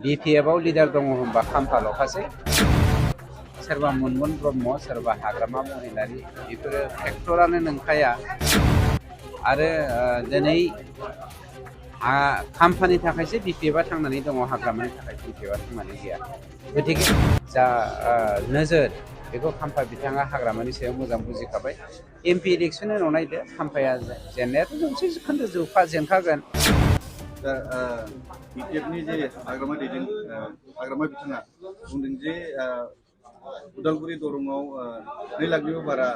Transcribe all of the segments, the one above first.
बिपिएफआव leader दङ होनबा खाम्फाल'खासै सोरबा मुनमुन ब्रह्म सोरबा हाग्रामा महिलारि बेफोरो फेक्टरानो नंखाया आरो दिनै खाम्फानि थाखायसो बिपिएफआ थांनानै दङ हाग्रामानि थाखाय बिपिएफआ थांनानै गैया गतिके जा नोजोर बेखौ खाम्फा बिथाङा हाग्रामानि सायाव मोजां बुजिखाबाय एमपि इलेक्सननि उनाव नायदो खाम्फाया जेननायाथ' जौसे जौखोन्दो जेनखागोन दा बिपिएफनि जे हाग्रामा बिथाङा बुंदों जे उदालगुरि दरंआव 2 लाखनिबो बारा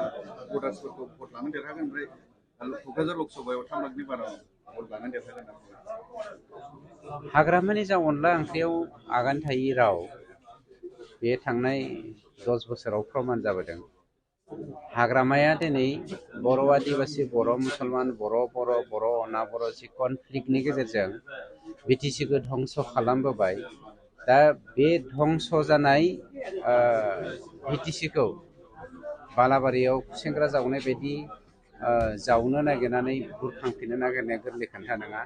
भटार्सफोरखौ भट लानो देरहागोन ओमफ्राय क'क्राझार लकसभायाव 3 लाखनि बारा भट लानो देरहागोन हाग्रामानि जा अनला ओंख्रियाव आगान थायि राव बे थांनाय 10 बोसोराव प्रमान जाबोदों हाग्रामाया दिनै बर' आदिबासि बर' मुसलमान बर' अना बर' जि कनफ्लिक्टनि गेजेरजों बिटिसिखौ धंस खालामबोबाय दा बे धंस जानाय बिटिसिखौ बालाबारियाव खुसेंग्रा जावनाय बायदि जावनो नागिरनानै बुरखांफिननो नागिरनाया गोरलै खोथा नङा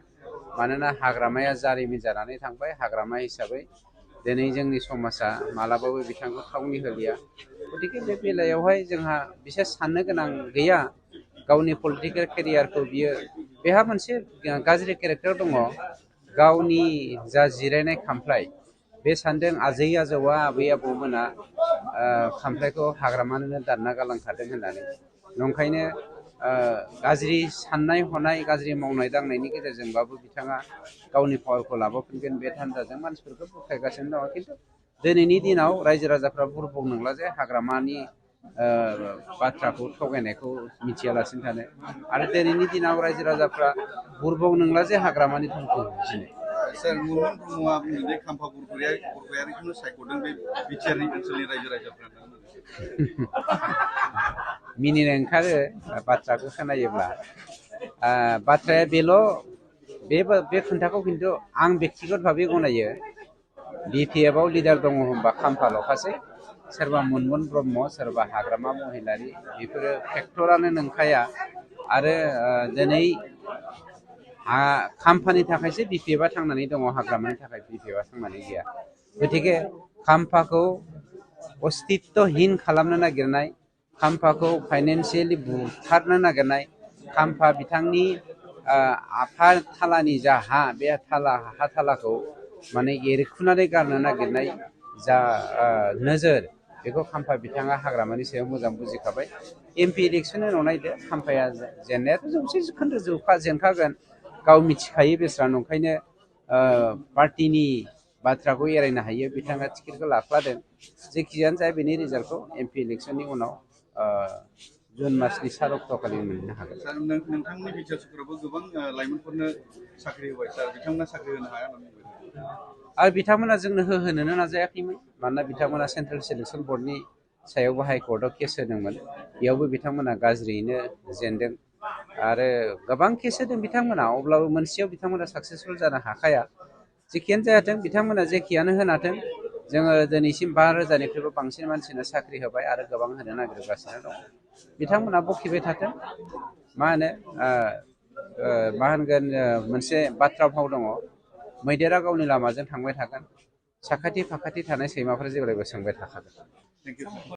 मानोना हाग्रामाया जारिमिन जानानै थांबाय हाग्रामा हिसाबै दिनै जोंनि समाजा मालाबाबो बिथांखौ थावनि होलिया गतिके बे बेलायावहाय जोंहा बिसेस साननो गोनां गैया गावनि पलिटिकेल केरियारखौ बियो बेहा मोनसे गाज्रि केरेक्टार दङ गावनि जा जिरायनाय खामफ्लाय बे सानदों आजै आजौआ आबै आबौमोना खामफ्लायखौ हाग्रामानो दानना गालांखादों होननानै नंखायनो गाज्रि साननाय हनाय गाज्रि मावनाय दांनायनि गेजेरजोंबाबो बिथाङा गावनि पावारखौ लाबोफिनगोन बे थान्दाजों मानसिफोरखौ बुरखायगासिनो दङ खिन्थु दिनैनि दिनाव रायजो राजाफ्रा बुरबक नंला जे हाग्रामानि बाथ्राखौ थगायनायखौ मिथियालासिनो थानो आरो दिनैनि दिनाव रायजो राजाफ्रा बुरबक नंला जे हाग्रामानि धोनखौ बुजिनो सार मुनमुन ब्रह्मआ बुंदों जे खाम्फा बरगयारिखौनो सायख'दों बे बिटिआरनि ओनसोलनि रायजो राजाफ्रा मिनिनो ओंखारो बाथ्राखौ खोनायोब्ला बाथ्राया बेल' बे खोन्थाखौ खिन्थु आं बेक्तिगत भाबै गनायो बिपिएफआव लिडार दङ होनबा खाम्फाल'खासै सोरबा मुनमुन ब्रह्म सोरबा हाग्रामा महिलारि बेफोरो फेक्टरानो नंखाया आरो दिनै खाम्फानि थाखायसो बिपिएफआ थांनानै दङ हाग्रामानि थाखाय बिपिएफआ थांनानै गैया गतिके खाम्फाखौ अस्तित्वहीन खालामनो नागिरनाय खाम्फाखौ फाइनेन्सियेलि बुथारनो नागिरनाय खाम्फा बिथांनि आफाथालानि जा हा बे हा थालाखौ माने एरखुनानै गारनो नागिरनाय जा नोजोर बेखौ खाम्फा बिथाङा हाग्रामानि सायाव मोजां बुजिखाबाय एमपि इलेक्सननि उनाव नायदो खाम्फाया जेननायाथ' जौसे जौखोन्दो जेनखागोन गाव मिथिखायो बेस्रा नंखायनो पार्टिनि बाथ्राखौ एरायनो हायो बिथाङा टिकेटखौ लाख्लादों जेखियानो जाया बेनि रिजाल्टखौ एमपि इलेक्सननि उनाव जुन मासनि 4 अक्ट'खालि मोननो हागोन सार नोंथांनि बिटिआर सरकाराबो गोबां लाइमोनफोरनो साख्रि होबाय सार बिथांमोना साख्रि होनो हाया होननानै आरो बिथांमोना जोंनो होहोनोनो नाजायाखैमोन मानोना बिथांमोना सेन्ट्रेल सिलेक्सन बर्डनि सायावबो हाइकर्टआव केस होदोंमोन बेयावबो बिथांमोना गाज्रियैनो जेनदों आरो गोबां केस होदों बिथांमोना अब्लाबो मोनसेयाव बिथांमोना साक्सेसफुल जानो हाखाया जेखियानो जायाथों बिथांमोना जेखियानो होनाथों जोङो दिनैसिम 5,000निख्रुइबो बांसिन मानसिनो साख्रि होबाय आरो गोबां होनो नागिरगासिनो दं बिथांमोना बखिबाय थाथों मा होनगोन मोनसे बाथ्रा भाव दङ मैदेरा गावनि लामाजों थांबाय थागोन साखाथि फाखाथि थानाय सैमाफोरा जेब्लायबो सोंबाय थाखागोन थेंक इउ